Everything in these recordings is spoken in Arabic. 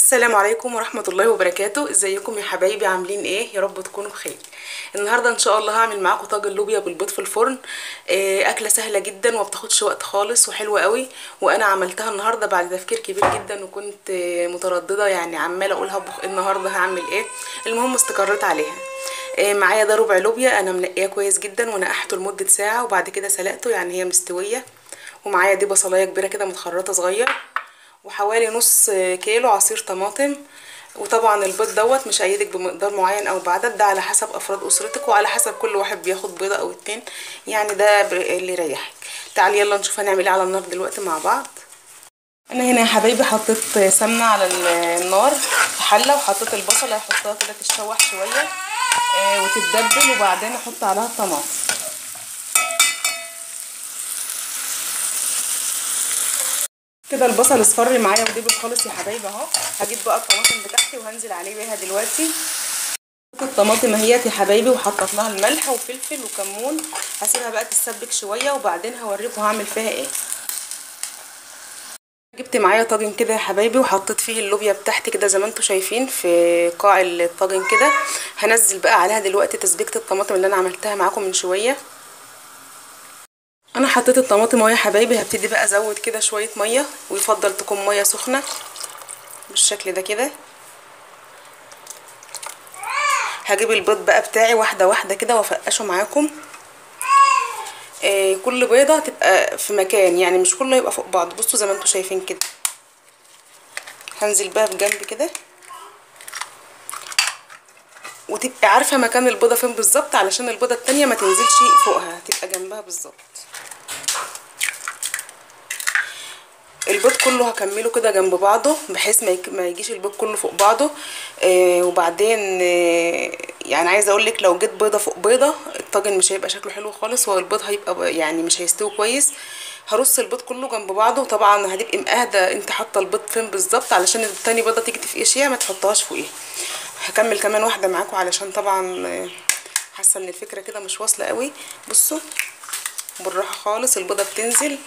السلام عليكم ورحمة الله وبركاته. ازيكم يا حبايبي؟ عاملين ايه؟ يا رب تكونوا بخير. النهارده ان شاء الله هعمل معاكم طاجن لوبيا بالبيض في الفرن. اكله سهله جدا وما بتاخدش وقت خالص وحلوه قوي، وانا عملتها النهارده بعد تفكير كبير جدا، وكنت متردده يعني عماله اقول هطبخ إيه النهارده، هعمل ايه. المهم استقريت عليها. معايا ده ربع لوبيا انا منقيه كويس جدا ونقحته لمده ساعه، وبعد كده سلقته يعني هي مستويه. ومعايا دي بصلايه كبيره كده متخرطه صغير، وحوالي نص كيلو عصير طماطم. وطبعا البيض دوت مش هيدك بمقدار معين او بعدد، ده على حسب افراد اسرتك وعلى حسب كل واحد بياخد بيضه او اتنين، يعني ده اللي يريحك. تعالي يلا نشوف هنعمل ايه على النار دلوقتي مع بعض. انا هنا يا حبايبي حطيت سمنه على النار في حله، وحطيت البصله هحطها كده تتشوح شويه وتتدبل، وبعدين احط عليها الطماطم. كده البصل اصفر معايا ودبل خالص يا حبايبي اهو. هجيب بقى الطماطم بتاعتي وهنزل عليه بيها دلوقتي. الطماطم اهيت يا حبايبي، وحطيت لها الملح وفلفل وكمون. هسيبها بقى تتسبك شويه وبعدين هوريكم هعمل فيها ايه. جبت معايا طاجن كده يا حبايبي وحطيت فيه اللوبيا بتاعتي كده زي ما انتم شايفين في قاع الطاجن كده. هنزل بقى عليها دلوقتي تسبيكه الطماطم اللي انا عملتها معاكم من شويه. انا حطيت الطماطم اهو يا حبايبي، هبتدي بقى ازود كده شويه ميه، ويفضل تكون ميه سخنه بالشكل ده كده. هجيب البيض بقى بتاعي واحده واحده كده وافقشه معاكم. كل بيضه تبقى في مكان، يعني مش كله يبقى فوق بعض. بصوا زي ما انتم شايفين كده. هنزل بقى بجنب كده، وتبقى عارفه مكان البيضه فين بالظبط، علشان البيضه التانية ما تنزلش فوقها، تبقى جنبها بالظبط. البيض كله هكمله كده جنب بعضه، بحيث ما يجيش البيض كله فوق بعضه. وبعدين يعني عايزه اقول لك لو جيت بيضه فوق بيضه الطاجن مش هيبقى شكله حلو خالص، والبيض هيبقى يعني مش هيستوي كويس. هرص البيض كله جنب بعضه، وطبعا هتبقي مقاهده انت حاطه البيض فين بالظبط، علشان التاني بيضه تيجي تفقشيها ما تحطهاش فوقيها. هكمل كمان واحده معاكم علشان طبعا حاسه ان الفكره كده مش واصله قوي. بصوا بالراحه خالص البيضه بتنزل.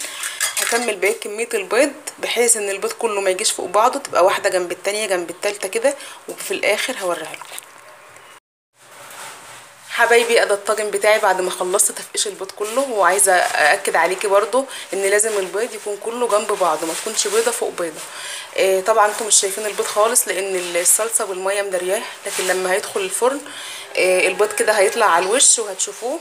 هكمل بقيه كميه البيض بحيث ان البيض كله ما يجيش فوق بعضه، تبقى واحده جنب التانية جنب التالتة كده، وفي الاخر هوريها لكم. حبايبي ادي الطاجن بتاعي بعد ما خلصت تفقيش البيض كله. وعايزه ااكد عليكي برضو ان لازم البيض يكون كله جنب بعضه، ما تكونش بيضه فوق بيضه. طبعا انتم مش شايفين البيض خالص لان الصلصه والميه مدرياه، لكن لما هيدخل الفرن البيض كده هيطلع على الوش وهتشوفوه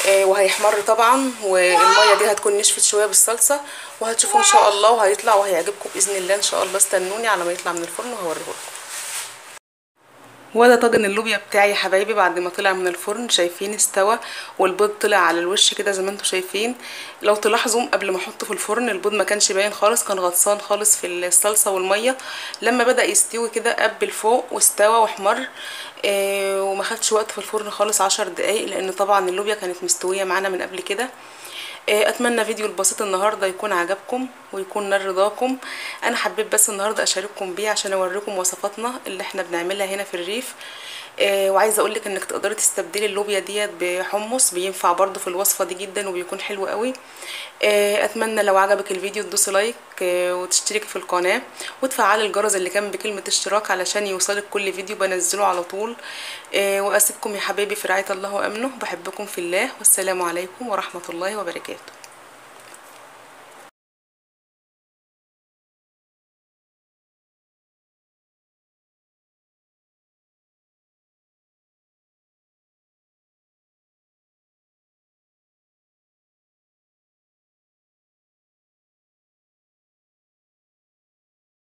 وهيحمر طبعا، والميه دي هتكون نشفت شويه بالصلصه، وهتشوفوه ان شاء الله وهيطلع وهيعجبكم باذن الله ان شاء الله. استنوني على ما يطلع من الفرن وهوريهولكم. وده طاجن اللوبيا بتاعي يا حبايبي بعد ما طلع من الفرن. شايفين استوى والبيض طلع على الوش كده زي ما انتم شايفين. لو تلاحظوا قبل ما احطه في الفرن البيض ما كانش باين خالص، كان غطسان خالص في الصلصه والميه. لما بدا يستوي كده قبل فوق واستوى واحمر. وما خدش وقت في الفرن خالص 10 دقايق، لان طبعا اللوبيا كانت مستويه معانا من قبل كده. اتمنى فيديو البسيط النهارده يكون عجبكم ويكون نال رضاكم. انا حبيت بس النهارده اشارككم بيه عشان اوريكم وصفاتنا اللي احنا بنعملها هنا في الريف. وعايزه اقولك انك تقدري تستبدلي اللوبيا ديت بحمص، بينفع برضو في الوصفه دي جدا وبيكون حلو قوي. اتمنى لو عجبك الفيديو تدوسي لايك وتشتركي في القناه وتفعلي الجرس اللي كان بكلمه اشتراك علشان يوصلك كل فيديو بنزله على طول. واسيبكم يا حبايبي في رعايه الله وامنه. بحبكم في الله، والسلام عليكم ورحمه الله وبركاته.